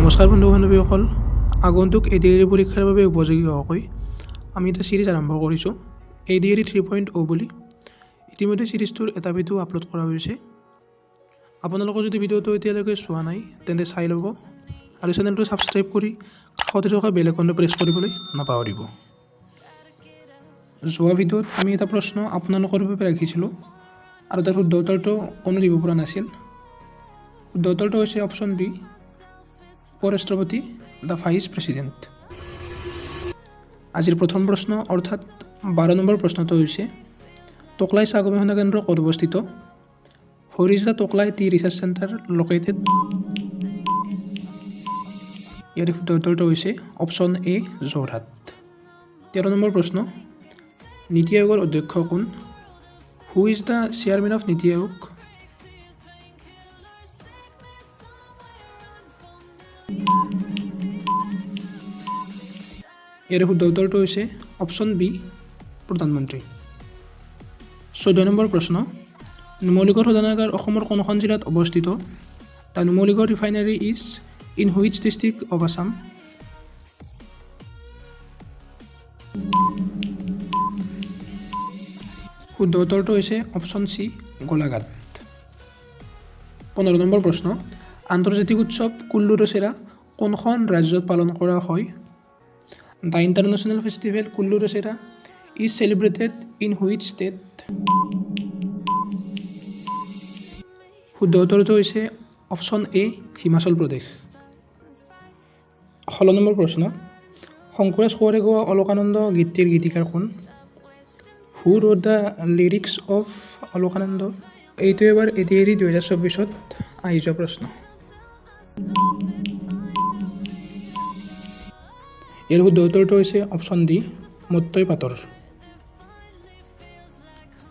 নমস্কাৰ বন্ধু বান্ধৱীসকল, আগন্তুক এডিআৰই পৰীক্ষাৰ বাবে উপযোগী হোৱাকৈ আমি এটা চিৰিজ আৰম্ভ কৰিছোঁ এডিআৰই 3.0 বুলি। ইতিমধ্যে চিৰিজটোৰ এটা ভিডিঅ' আপলোড কৰা হৈছে। আপোনালোকৰ যদি ভিডিঅ'টো এতিয়ালৈকে চোৱা নাই তেন্তে চাই ল'ব আৰু চেনেলটো ছাবস্ক্ৰাইব কৰি কাষতে থকা বেল আইকনটো প্ৰেছ কৰিবলৈ নাপাহৰিব। যোৱা ভিডিঅ'ত আমি এটা প্ৰশ্ন আপোনালোকৰ বাবে ৰাখিছিলোঁ আৰু তাৰ শুদ্ধ উত্তৰটো কোনো দিব পৰা নাছিল। শুদ্ধ উত্তৰটো হৈছে অপশ্যন বি, উপৰাষ্ট্ৰপতি দ্য ভাইচ প্ৰেচিডেণ্ট। আজিৰ প্ৰথম প্ৰশ্ন অৰ্থাৎ 12 নম্বৰ প্ৰশ্নটো হৈছে টোকলাই চাহ গৱেষণা কেন্দ্ৰ ক'ত অৱস্থিত? Where is the Tocklai tea research centre located? ইয়াৰ শুদ্ধ উত্তৰটো হৈছে অপশ্যন এ, যোৰহাট। 13 নম্বৰ প্ৰশ্ন নীতি আয়োগৰ অধ্যক্ষ কোন? Who is the chairman of নীতি আয়োগ? ইয়াৰ শুদ্ধ উত্তৰটো হৈছে অপশ্যন বি, প্ৰধানমন্ত্ৰী। 14 নম্বৰ প্ৰশ্ন নুমলীগড় শোধনাগাৰ অসমৰ কোনখন জিলাত অৱস্থিত? The Numaligarh refinery is in which district of Assam? শুদ্ধ উত্তৰটো হৈছে অপশ্যন চি, গোলাঘাট। 15 নম্বৰ প্ৰশ্ন আন্তৰ্জাতিক উৎসৱ কুল্লু দশেৰা কোনখন ৰাজ্যত পালন কৰা হয়? The international festival Kullu Dussehra is celebrated in which state? শুদ্ধ উত্তৰটো হৈছে অপশ্যন এ, হিমাচল প্ৰদেশ। 16 নম্বৰ প্ৰশ্ন শংকুৰাজ কোঁৱৰে গোৱা অলকানন্দ গীতটিৰ গীতিকাৰ কোন? Who wrote the lyrics of Alakananda? এইটো এবাৰ এডিআৰই 2024ত আহি যোৱা প্ৰশ্ন। ইয়াৰ শুদ্ধ উত্তৰটো হৈছে অপশ্যন ডি, মুত্তৈ পাটৰ।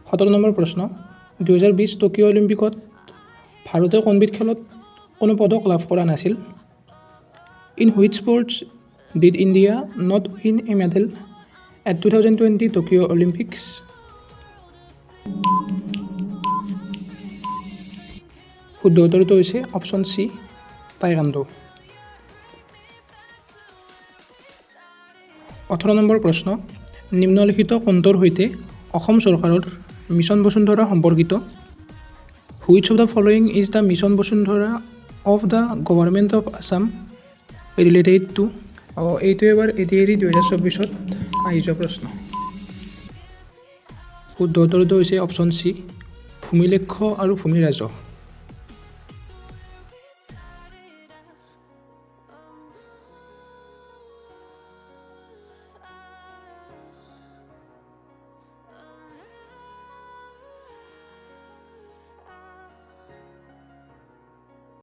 17 নম্বৰ প্ৰশ্ন 2020 টকিঅ' অলিম্পিকত ভাৰতে কোনবিধ খেলত কোনো পদক লাভ কৰা নাছিল? In which sports did India not win A medal at 2020 Tokyo' Olympics? শুদ্ধ উত্তৰটো হৈছে অপশ্যন চি, টাইকাণ্ডো। 18 নম্বৰ প্ৰশ্ন নিম্নলিখিত কোনটোৰ সৈতে অসম চৰকাৰৰ মিছন বসুন্ধৰা সম্পৰ্কিত? Which of the following is the mission Basundhara of the government of Assam related to? এইটো এবাৰ এডিআৰই 2024ত আহি যোৱা প্ৰশ্ন। শুদ্ধ উত্তৰটো হৈছে অপশ্যন চি, ভূমিলেখ্য আৰু ভূমি ৰাজহ।